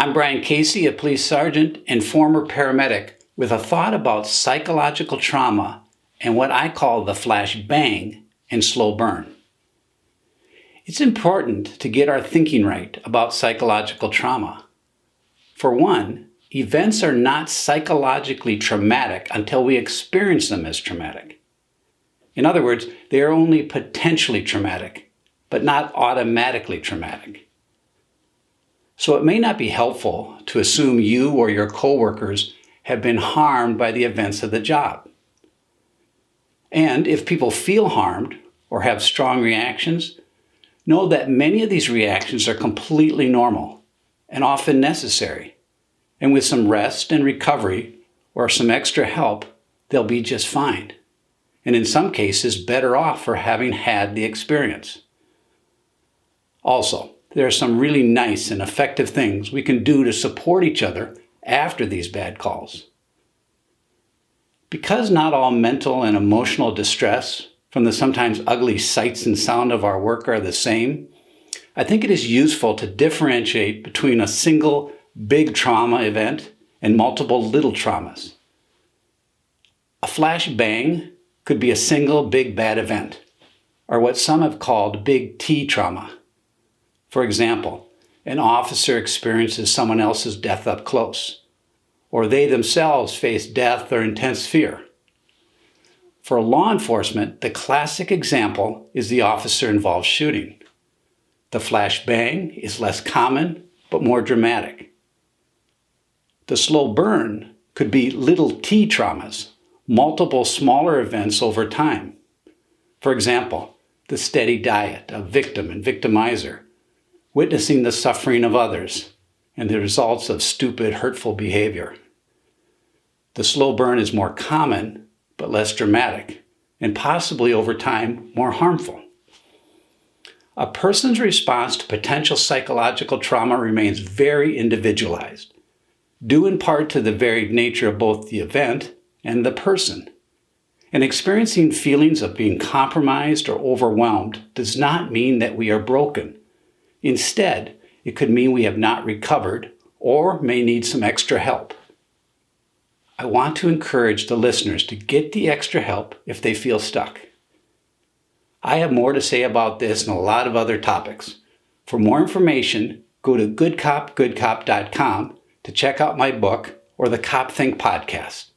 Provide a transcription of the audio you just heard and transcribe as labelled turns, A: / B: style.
A: I'm Brian Casey, a police sergeant and former paramedic, with a thought about psychological trauma and what I call the flash bang and slow burn. It's important to get our thinking right about psychological trauma. For one, events are not psychologically traumatic until we experience them as traumatic. In other words, they are only potentially traumatic, but not automatically traumatic. So it may not be helpful to assume you or your coworkers have been harmed by the events of the job. And if people feel harmed or have strong reactions, know that many of these reactions are completely normal and often necessary. And with some rest and recovery or some extra help, they'll be just fine. And in some cases, better off for having had the experience. Also, there are some really nice and effective things we can do to support each other after these bad calls. Because not all mental and emotional distress from the sometimes ugly sights and sound of our work are the same, I think it is useful to differentiate between a single big trauma event and multiple little traumas. A flash bang could be a single big bad event, or what some have called big T trauma. For example, an officer experiences someone else's death up close, or they themselves face death or intense fear. For law enforcement, the classic example is the officer-involved shooting. The flash bang is less common, but more dramatic. The slow burn could be little T traumas, multiple smaller events over time. For example, the steady diet of victim and victimizer, witnessing the suffering of others and the results of stupid, hurtful behavior. The slow burn is more common, but less dramatic, and possibly over time more harmful. A person's response to potential psychological trauma remains very individualized, due in part to the varied nature of both the event and the person. And experiencing feelings of being compromised or overwhelmed does not mean that we are broken. Instead, it could mean we have not recovered or may need some extra help. I want to encourage the listeners to get the extra help if they feel stuck. I have more to say about this and a lot of other topics. For more information, go to goodcopgoodcop.com to check out my book or the CopThought podcast.